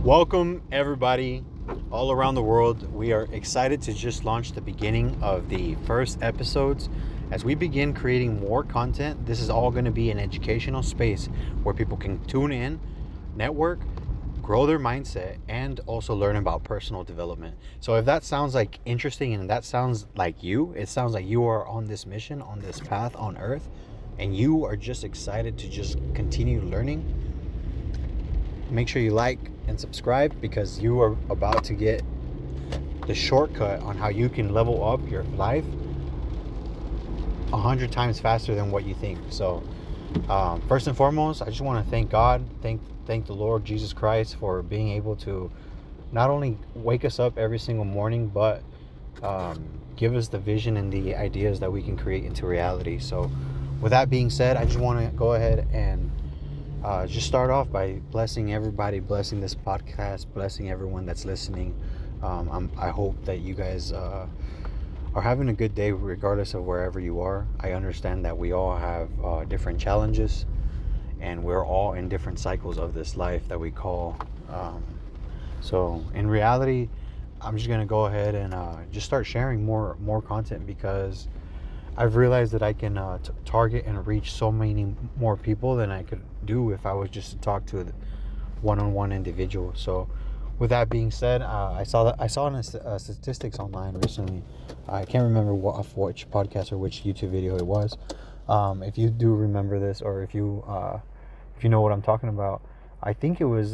Welcome, everybody, all around the world. We are excited to just launch the beginning of the first episodes. As we begin creating more content, this is all going to be an educational space where people can tune in, network, grow their mindset, and also learn about personal development. So if that sounds like interesting and that sounds like you, it sounds like you are on this mission, on this path on earth, and you are just excited to just continue learning, make sure you like and subscribe because you are about to get the shortcut on how you can level up your life 100 times faster than what you think. So first and foremost, I just want to thank God, thank the Lord Jesus Christ for being able to not only wake us up every single morning, but give us the vision and the ideas that we can create into reality. So with that being said, I just want to go ahead and just start off by blessing everybody, blessing this podcast, blessing everyone that's listening. I hope that you guys are having a good day regardless of wherever you are. I understand that we all have different challenges and we're all in different cycles of this life that we call. So in reality, I'm just going to go ahead and just start sharing more content because I've realized that I can target and reach so many more people than I could do if I was just to talk to a one-on-one individual. So with that being said, I saw in statistics online recently. I can't remember which podcast or which YouTube video it was. If you do remember this, or if you know what I'm talking about, I think it was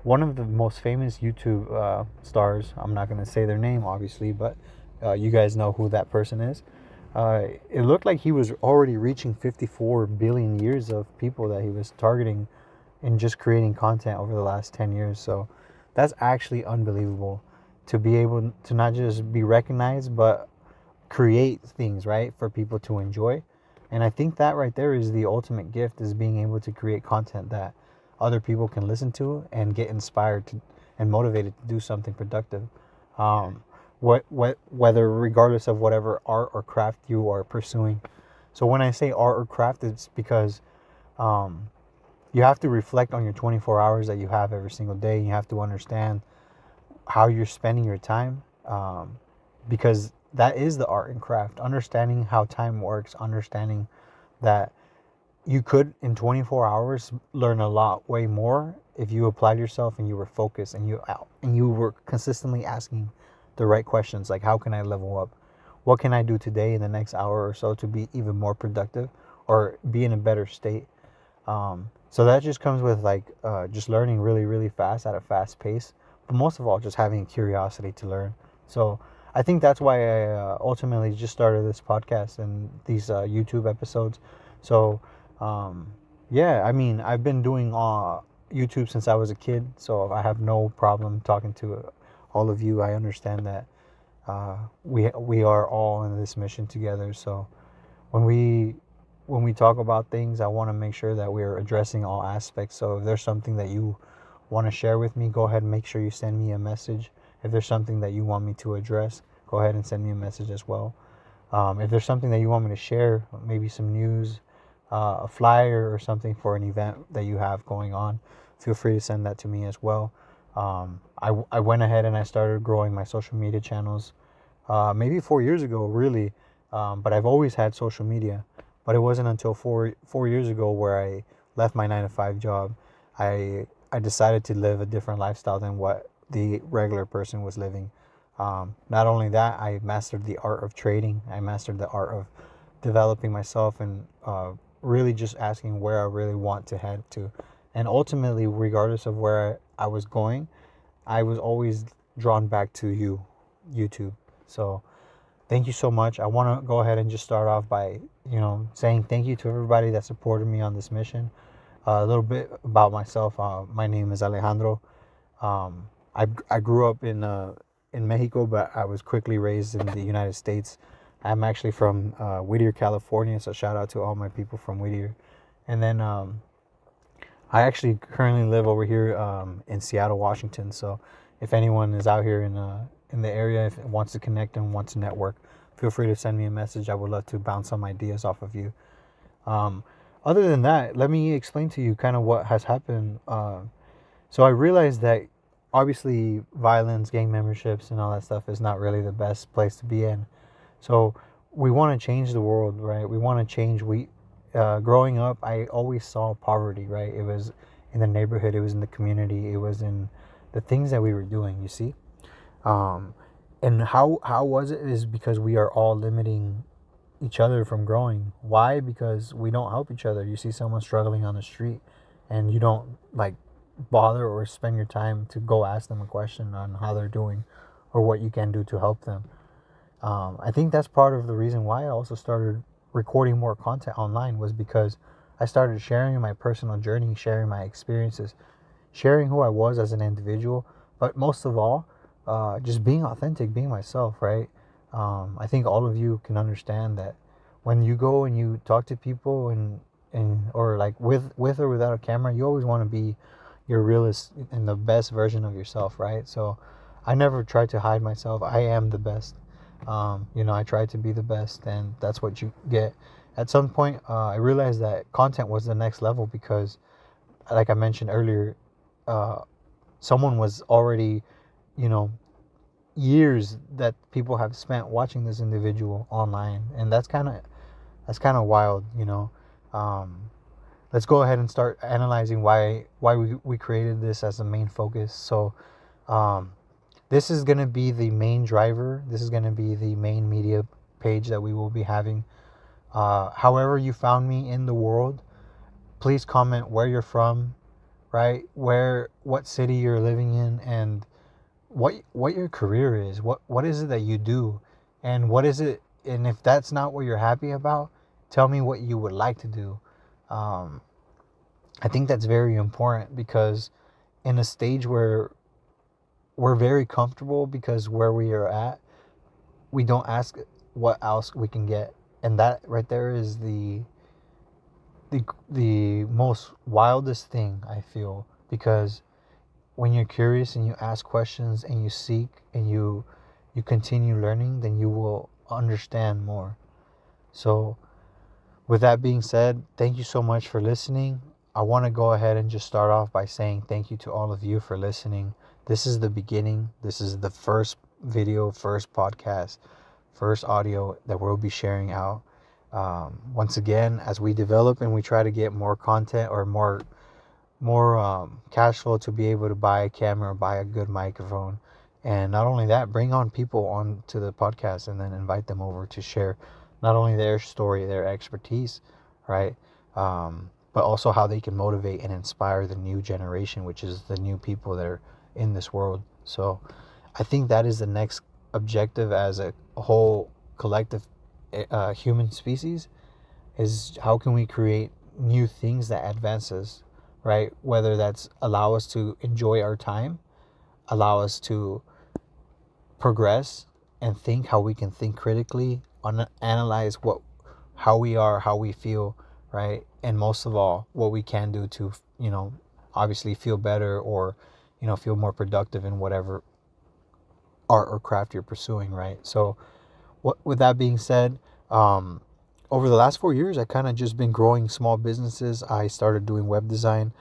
one of the most famous YouTube stars. I'm not going to say their name, obviously, but you guys know who that person is. It looked like he was already reaching 54 billion years of people that he was targeting in just creating content over the last 10 years. So that's actually unbelievable to be able to not just be recognized, but create things, right, for people to enjoy. And I think that right there is the ultimate gift, is being able to create content that other people can listen to and get inspired to and motivated to do something productive. Whether regardless of whatever art or craft you are pursuing. So when I say art or craft, it's because you have to reflect on your 24 hours that you have every single day. You have to understand how you're spending your time, because that is the art and craft. Understanding how time works, understanding that you could in 24 hours learn a lot way more if you applied yourself and you were focused and you were consistently asking the right questions, like how can I level up? What can I do today in the next hour or so to be even more productive or be in a better state? So that just comes with just learning really, really fast at a fast pace, but most of all, just having a curiosity to learn. So I think that's why I ultimately just started this podcast and these YouTube episodes. So yeah, I mean, I've been doing YouTube since I was a kid, so I have no problem talking to all of you. I understand that we are all in this mission together. So when we talk about things, I want to make sure that we're addressing all aspects. So if there's something that you want to share with me, go ahead and make sure you send me a message. If there's something that you want me to address, go ahead and send me a message as well. If there's something that you want me to share, maybe some news, a flyer or something for an event that you have going on, feel free to send that to me as well. I went ahead and I started growing my social media channels maybe 4 years ago, really. But I've always had social media. But it wasn't until four years ago where I left my 9-to-5 job. I decided to live a different lifestyle than what the regular person was living. Not only that, I mastered the art of trading. I mastered the art of developing myself and really just asking where I really want to head to. And ultimately, regardless of where I was going, I was always drawn back to YouTube. So thank you so much. I want to go ahead and just start off by, saying thank you to everybody that supported me on this mission. A little bit about myself. My name is Alejandro. I grew up in Mexico, but I was quickly raised in the United States. I'm actually from Whittier, California, so shout out to all my people from Whittier. And then I actually currently live over here in Seattle, Washington. So if anyone is out here in the area, if it wants to connect and wants to network, feel free to send me a message. I would love to bounce some ideas off of you. Other than that, let me explain to you kind of what has happened So I realized that obviously violence, gang memberships, and all that stuff is not really the best place to be in. So we want to change the world, right? We want to change. Growing up, I always saw poverty, right? It was in the neighborhood, it was in the community, it was in the things that we were doing. You see, um, and how was it is because we are all limiting each other from growing. Why? Because we don't help each other. You see someone struggling on the street, and you don't like bother or spend your time to go ask them a question on how they're doing or what you can do to help them. I think that's part of the reason why I also started recording more content online, was because I started sharing my personal journey, sharing my experiences, sharing who I was as an individual, but most of all, just being authentic, being myself, right? I think all of you can understand that when you go and you talk to people and or like with or without a camera, you always want to be your realest and the best version of yourself, right? So I never try to hide myself. I am the best. I try to be the best, and that's what you get. At some point, I realized that content was the next level because, like I mentioned earlier, uh, someone was already, you know, years that people have spent watching this individual online, and that's kind of wild. Um, let's go ahead and start analyzing why we created this as a main focus. So, um, this is going to be the main driver. This is going to be the main media page that we will be having. However you found me in the world, please comment where you're from, right? What city you're living in, and what your career is. What is it that you do, and what is it? And if that's not what you're happy about, tell me what you would like to do. Um, I think that's very important because in a stage where we're very comfortable because where we are at, we don't ask what else we can get, and that right there is the most wildest thing I feel, because when you're curious and you ask questions and you seek and you continue learning, then you will understand more. So with that being said, thank you so much for listening. I want to go ahead and just start off by saying thank you to all of you for listening. This is the beginning. This is the first video, first podcast, first audio that we'll be sharing out. Once again, as we develop and we try to get more content or more cash flow to be able to buy a camera, buy a good microphone, and not only that, bring on people onto the podcast and then invite them over to share not only their story, their expertise, right, but also how they can motivate and inspire the new generation, which is the new people that are in this world. So I think that is the next objective as a whole collective human species, is how can we create new things that advance us, right? Whether that's allow us to enjoy our time, allow us to progress and think how we can think critically, analyze how we are, how we feel, right? And most of all, what we can do to, obviously feel better or, feel more productive in whatever art or craft you're pursuing, right? So, with that being said, um, over the last 4 years, I kind of just been growing small businesses. I started doing web design.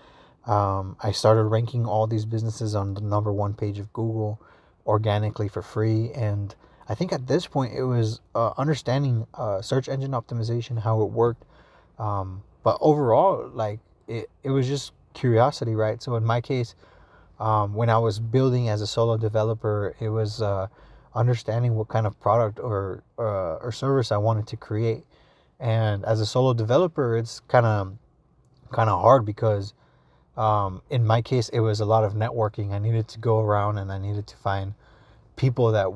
I started ranking all these businesses on the number one page of Google organically for free. And I think at this point it was understanding search engine optimization, how it worked. But overall, like it was just curiosity, right? So in my case, when I was building as a solo developer, it was understanding what kind of product or service I wanted to create. And as a solo developer, it's kind of hard because in my case, it was a lot of networking. I needed to go around and I needed to find people that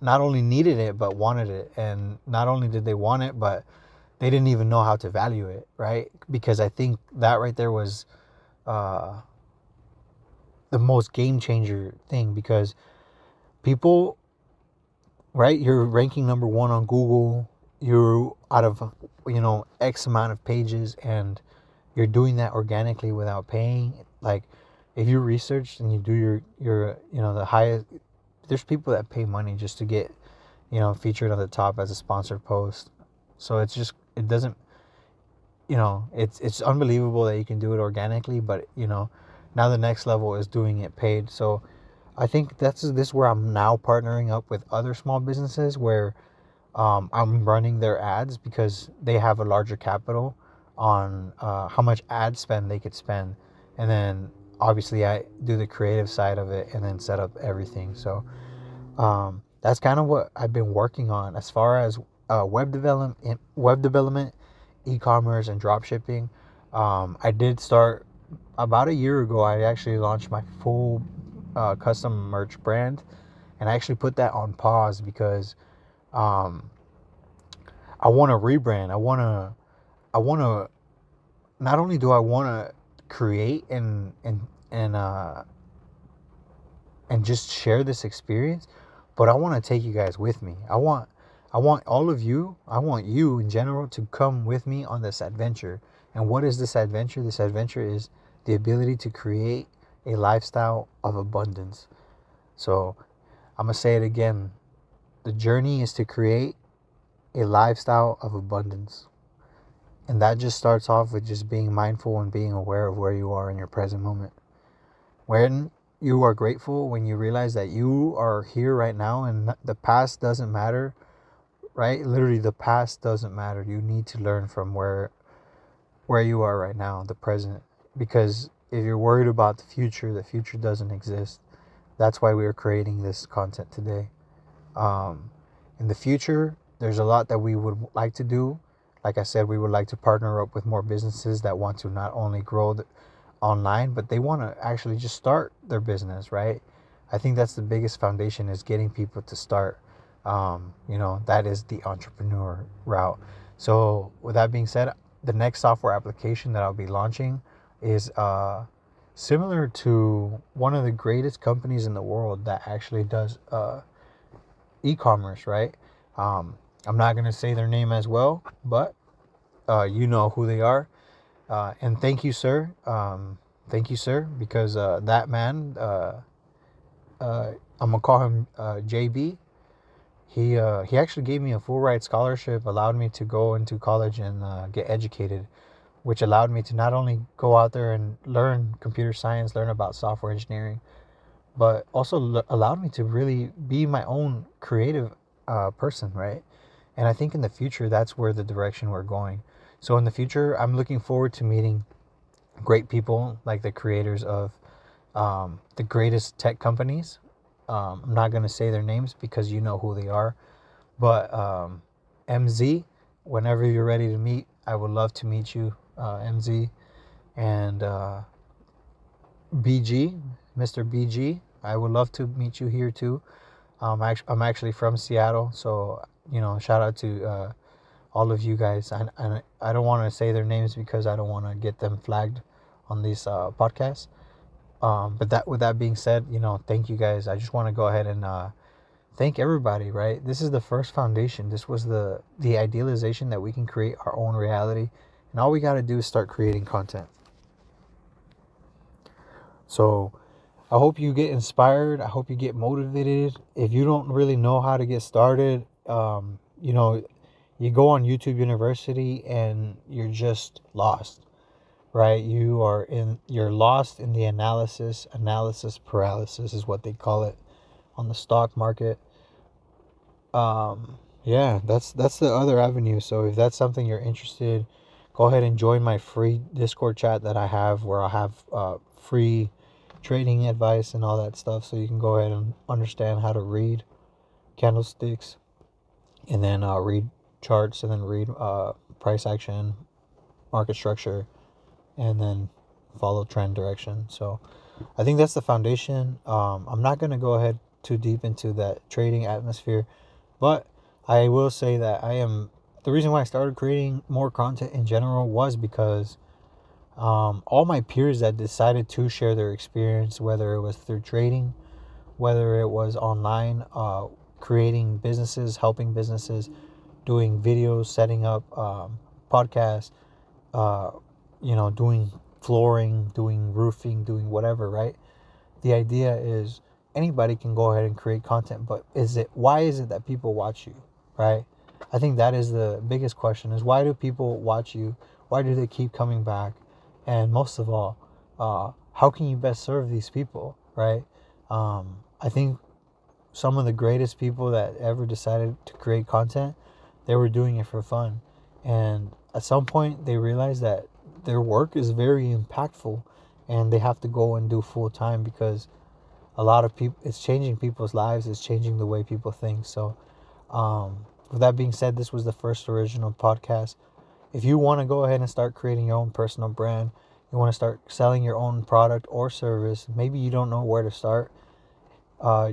not only needed it but wanted it, and not only did they want it, but they didn't even know how to value it, right? Because I think that right there was uh, the most game changer thing, because people, right? You're ranking number one on Google. You're out of, X amount of pages, and you're doing that organically without paying. Like, if you research and you do your the highest, there's people that pay money just to get, featured on the top as a sponsored post. So it doesn't, it's unbelievable that you can do it organically, but Now the next level is doing it paid. So I think this is where I'm now partnering up with other small businesses where I'm running their ads because they have a larger capital on how much ad spend they could spend, and then obviously I do the creative side of it and then set up everything. So that's kind of what I've been working on as far as web development, e-commerce, and drop shipping. I did start about a year ago. I actually launched my full custom merch brand, and I actually put that on pause because um, I want to rebrand. I want to. Not only do I want to create and and just share this experience, but I want to take you guys with me. I want all of you. I want you in general to come with me on this adventure. And what is this adventure? This adventure is the ability to create a lifestyle of abundance. So I'm gonna say it again. The journey is to create a lifestyle of abundance. And that just starts off with just being mindful and being aware of where you are in your present moment. When you are grateful, when you realize that you are here right now and the past doesn't matter, right? Literally, the past doesn't matter. You need to learn from where you are right now, the present. Because if you're worried about the future doesn't exist. That's why we are creating this content today. Um, in the future, there's a lot that we would like to do. Like I said, we would like to partner up with more businesses that want to not only grow online, but they want to actually just start their business, right? I think that's the biggest foundation is getting people to start. That is the entrepreneur route. So with that being said, the next software application that I'll be launching is similar to one of the greatest companies in the world that actually does e-commerce, right? I'm not going to say their name as well, but you know who they are. And thank you, sir. Thank you, sir, because that man, I'm gonna call him JB. He actually gave me a full ride scholarship, allowed me to go into college and get educated, which allowed me to not only go out there and learn computer science, learn about software engineering, but also allowed me to really be my own creative person, right? And I think in the future, that's where the direction we're going. So in the future, I'm looking forward to meeting great people like the creators of the greatest tech companies. I'm not going to say their names because you know who they are. But MZ, whenever you're ready to meet, I would love to meet you, MZ. And BG, Mr. BG, I would love to meet you here too. I'm actually from Seattle, so shout out to all of you guys. I don't want to say their names because I don't want to get them flagged on these podcasts. But that with that being said, thank you guys. I just want to go ahead and thank everybody. Right, this is the first foundation. This was the idealization that we can create our own reality, and all we got to do is start creating content. So I hope you get inspired. I hope you get motivated. If you don't really know how to get started, you go on YouTube University and you're just lost, right? You're lost in the analysis paralysis is what they call it on the stock market. Yeah, that's the other avenue. So if that's something you're interested, go ahead and join my free Discord chat that I have where I have free trading advice and all that stuff, so you can go ahead and understand how to read candlesticks and then read charts and then read price action, market structure, and then follow trend direction. So I think that's the foundation. I'm not going to go ahead too deep into that trading atmosphere, but I will say that the reason why I started creating more content in general was because all my peers that decided to share their experience, whether it was through trading, whether it was online, creating businesses, helping businesses, doing videos, setting up podcasts, uh, doing flooring, doing roofing, doing whatever, right? The idea is anybody can go ahead and create content, but why is it that people watch you, right? I think that is the biggest question is why do people watch you? Why do they keep coming back? And most of all, how can you best serve these people, right? I think some of the greatest people that ever decided to create content, they were doing it for fun. And at some point, they realized that their work is very impactful and they have to go and do full time because a lot of people, it's changing people's lives, it's changing the way people think. So, with that being said, this was the first original podcast. If you want to go ahead and start creating your own personal brand, you want to start selling your own product or service, maybe you don't know where to start,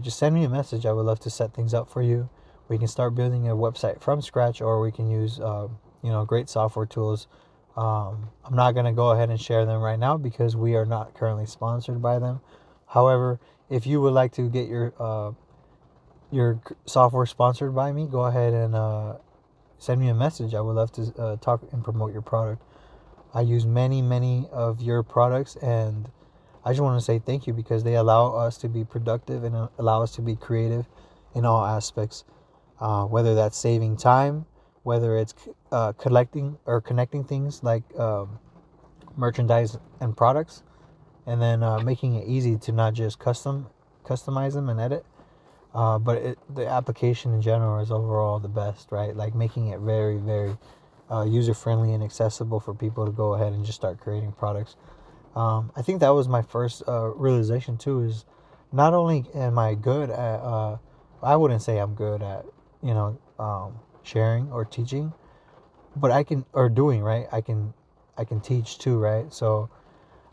just send me a message. I would love to set things up for you. We can start building a website from scratch, or we can use great software tools. I'm not going to go ahead and share them right now because we are not currently sponsored by them. However, if you would like to get your software sponsored by me, go ahead and send me a message. I would love to talk and promote your product. I use many of your products, and I just want to say thank you because they allow us to be productive and allow us to be creative in all aspects. Whether that's saving time, whether it's collecting or connecting things like merchandise and products, and then making it easy to not just customize them and edit, but the application in general is overall the best, right? Like making it very user friendly and accessible for people to go ahead and just start creating products. I think that was my first realization too. Is not only am I good at, I wouldn't say I'm good at, sharing or teaching, but I can, or doing, right. I can teach too, right. So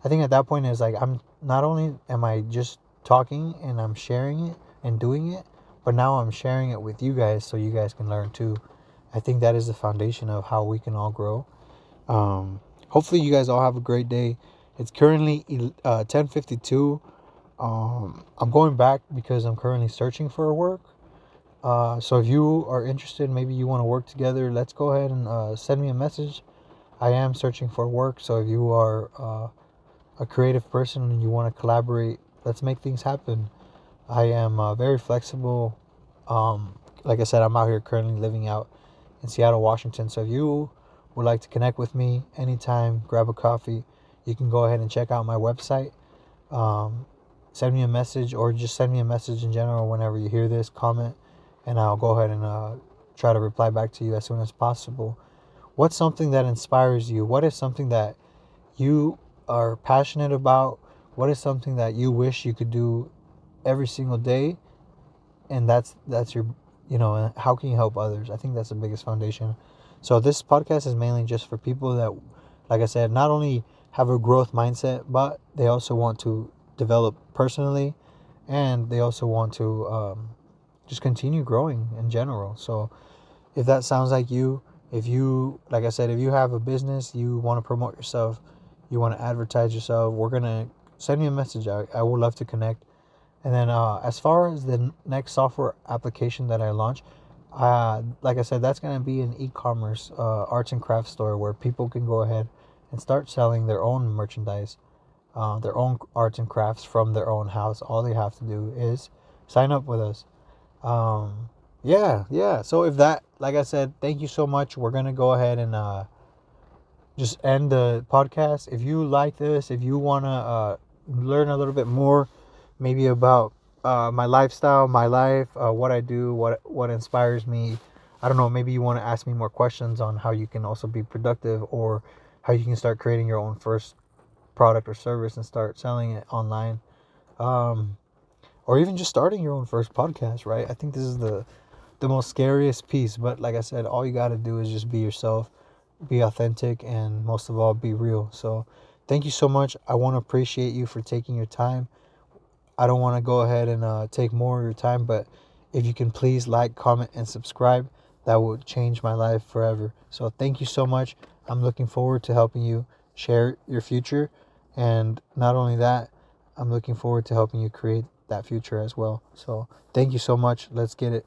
I think at that point is like I'm not only am I just talking and I'm sharing it and doing it, but now I'm sharing it with you guys so you guys can learn too. I think that is the foundation of how we can all grow. Hopefully you guys all have a great day. It's currently 10:52. I'm going back because I'm currently searching for work. So if you are interested, maybe you want to work together, let's go ahead and send me a message. I am searching for work, so if you are a creative person and you want to collaborate, let's make things happen. I am very flexible. Like I said, I'm out here currently living out in Seattle, Washington. So if you would like to connect with me anytime, grab a coffee, you can go ahead and check out my website. Um, Send me a message, or just send me a message in general whenever you hear this, comment, and I'll go ahead and try to reply back to you as soon as possible. What's something that inspires you? What is something that you are passionate about? What is something that you wish you could do every single day? And that's your, how can you help others? I think that's the biggest foundation. So this podcast is mainly just for people that, like I said, not only have a growth mindset, but they also want to develop personally, and they also want to just continue growing in general. So if that sounds like you, if you, like I said, if you have a business, you want to promote yourself, you want to advertise yourself, we're going to send me a message. I would love to connect. And then as far as the next software application that I launch, like I said, that's going to be an e-commerce arts and crafts store where people can go ahead and start selling their own merchandise, their own arts and crafts from their own house. All they have to do is sign up with us. Yeah. So if that, like I said, thank you so much. We're going to go ahead and just end the podcast. If you like this, if you want to learn a little bit more, maybe about my lifestyle, my life, what I do, what inspires me, I don't know, maybe you want to ask me more questions on how you can also be productive, or how you can start creating your own first product or service and start selling it online, um, or even just starting your own first podcast, right? I think this is the most scariest piece, but like I said, all you got to do is just be yourself, be authentic, and most of all, be real. So thank you so much. I want to appreciate you for taking your time. I don't want to go ahead and take more of your time, but if you can please like, comment, and subscribe, that would change my life forever. So thank you so much. I'm looking forward to helping you share your future. And not only that, I'm looking forward to helping you create that future as well. So thank you so much. Let's get it.